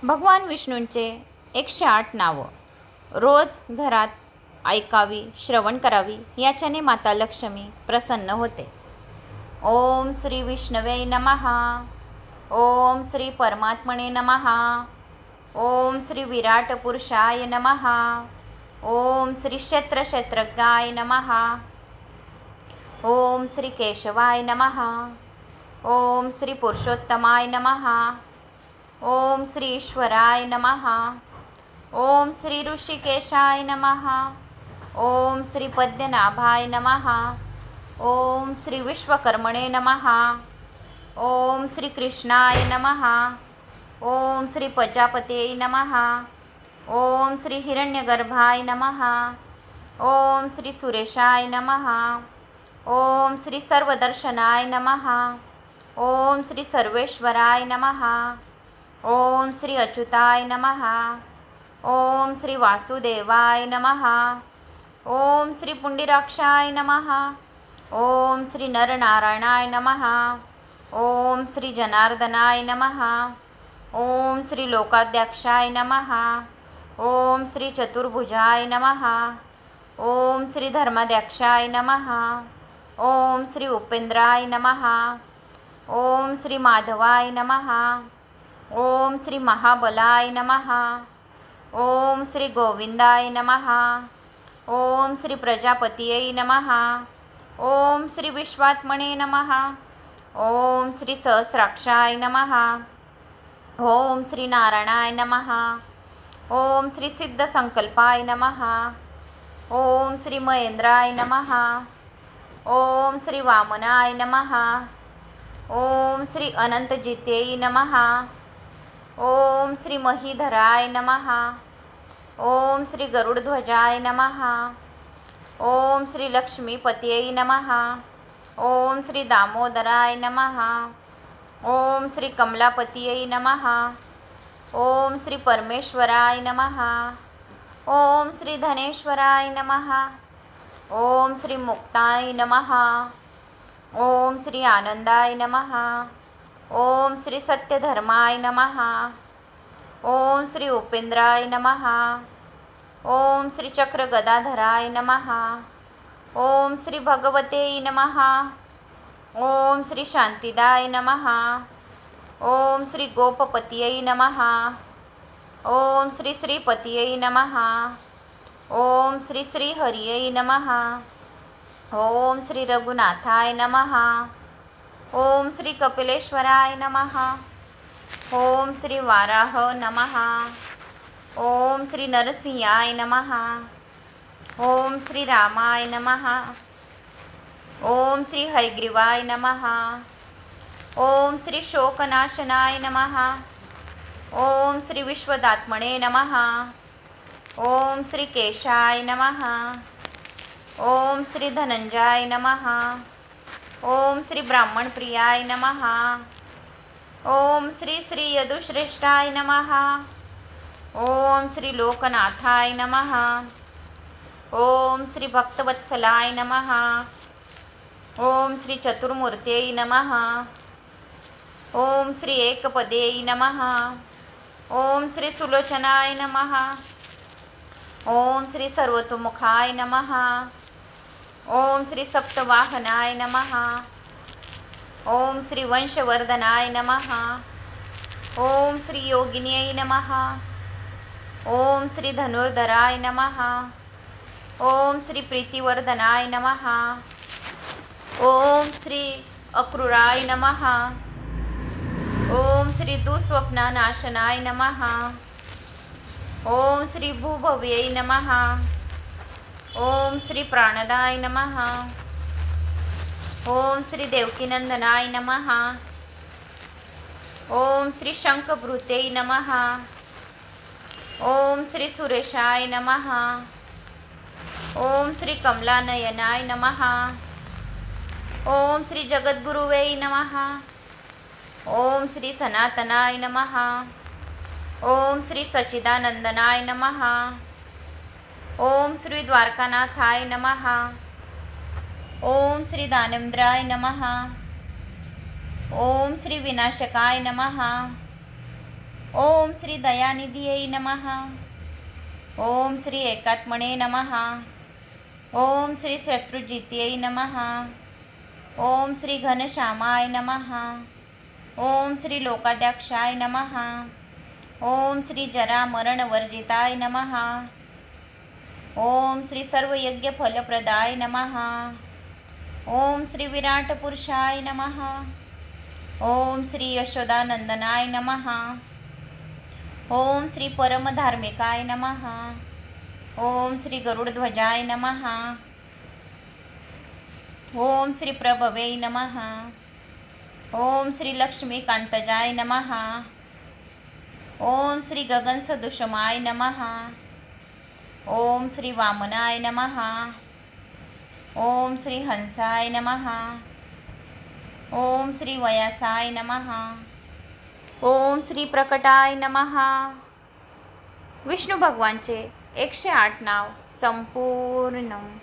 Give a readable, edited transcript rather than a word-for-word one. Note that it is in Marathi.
भगवान विष्णूंचे 108 नावं रोज घरात ऐकावी, श्रवण करावी, याच्याने माता लक्ष्मी प्रसन्न होते. ओम श्री विष्णवे नमः. ओम श्री परमात्मने नमः. ओम श्री विराट पुरुषाय नमः. ओम श्री क्षेत्रक्षेत्रज्ञाय नमः. ओम श्री केशवाय नमः. ओम श्री पुरुषोत्तमाय नमः. ओम श्री ईश्वराय नमः. ओम श्री ऋषिकेशाय नमः. ओम श्री पद्मनाभाय नमः. ओम श्री विश्वकर्मणे नमः. ओम श्री कृष्णाय नमः. ओम श्री प्रजापतये नमः. ओम श्री हिरण्यगर्भाय नमः. ओम श्री सुरेशाय नमः. ओम श्री सर्वदर्शनाय नमः. ओम श्री सर्वेश्वराय नमः. ओम श्री अच्युताय नमः. ओम श्री वासुदेवाय नमः. ओम श्री पुंडरीकाक्षाय नमः. ओम श्री नरनारायणाय नमः. ओम श्री जनार्दनाय नमः. ओम श्री लोकाध्यक्षाय नमः. ओम श्री चतुर्भुजाय नमः. ओम श्री धर्माध्यक्षाय नमः. ओम श्री उपेंद्राय नमः. ओम श्री माधवाय नमः. ओम श्री महाबलाय नमः. ओम श्री गोविंदाय नमः. ओम श्री प्रजापतये नमः. ओम श्री विश्वात्मने नमः. ओम श्री सहस्राक्षाय नमः. ओम श्री नारायणाय नमः. ओम श्री सिद्धसंकल्पाय नमः. ओम श्री महेंद्राय नमः. ओम श्री वामनाय नमः. ओम श्री अनंतजित्यै नमः. ओम श्री महीधराय नमः. ओम श्री गरुडध्वजाय नमः. ओम श्री लक्ष्मीपतये नमः. ओम श्री दामोदराय नमः. ओम श्री कमलापतये नमः. ओम श्री परमेश्वराय नमः. ओम श्री धनेश्वराय नमः. ओम श्री मुक्ताय नमः. ओम श्री आनंदाय नमः. ओम श्री सत्यधर्माय नमः. ओम श्री उपेंद्राय नमः. ओम श्री चक्रगदाधराय नमः. ओम श्री भगवते नमः. ओम श्री शांतिदाय नमः. ओम श्री गोपपतये नमः. ओम श्री श्रीपतये नमः. ओम श्री श्रीहरिये नमः. ओम श्री रघुनाथाय नमः. ओम श्री कपिलेश्वराय नमः. ओम श्री वाराह नमः. ओम श्री नरसिंहाय नमः. ओम श्री रामाय नमः. ओम श्री हयग्रीवाय नमः. ओम श्री शोकनाशनाय नमः. ओम श्री विश्वदात्मने नमः. ओम श्री केशाय नमः. ओम श्री धनंजयाय नमः. ओम श्री ब्राह्मणप्रियाय नमः. ओम श्री श्री यदुश्रेष्ठाय नमः. ओम श्री लोकनाथाय नमः. ओम श्री भक्तवत्सलाय नमः. ओम श्री चतुर्मूर्तये नमः. ओम श्री एकपदये नमः. ओम श्री सुलोचनाय नमः. ओम श्री सर्वतोमुखाय नमः. ओम श्री सप्तवाहनाय नमः. ओम श्री वंशवर्धनाय नमः. ओम श्री योगिन्यै नमः. ओम श्री धनुर्धराय नमः. ओम श्री प्रीतिवर्धनाय नमः. ओम श्री अक्रूराय नमः. ओम श्री दुःस्वप्ननाशनाय नमः. ओम श्री भूभव्यै नमः. ओम श्री प्राणदाय नमः. ओम श्री देवकीनंदनाय नमः. ओम श्री शंखभृते नमः. ओम श्री सुरेशाय नमः. ओम श्री कमलानयनाय नमः. ओम श्री जगद्गुरुवे नमः. ओम श्री सनातनाय नमः. ओम श्री सच्चिदानंदनाय नमः. ओम श्री द्वारकानाथाय नमः. ओम श्री दानवेंद्राय नमः. ओम श्री विनाशकाय नमः. ओम श्री दयानिधये नमः. ओम श्री एकात्मने नमः. ओम श्री शत्रुजित्यै नमः. ओम श्री घनश्यामाय नमः. ओम श्री लोकाध्यक्षाय नमः. ओम श्री जरामरणवर्जिताय नमः. ओम श्री सर्वयज्ञफलप्रदाय नमः. ओम श्री विराट पुरुषाय नमः. ओम श्री यशोदानंदनाय नमः. ओम श्री परमधार्मिकाय नमः. ओम श्री गरुडध्वजाय नमः. ओम श्री प्रभवे नमः. ओम श्री लक्ष्मीकांतजाय नमः. ओम श्री गगनसदृशमाय नमः. ओम श्री वामनाय नमः. ओम श्री हंसाय नमः. ओम श्री वयासाय नमः. ओम श्री प्रकटाय नमः. विष्णू भगवानचे 108 नाव संपूर्ण.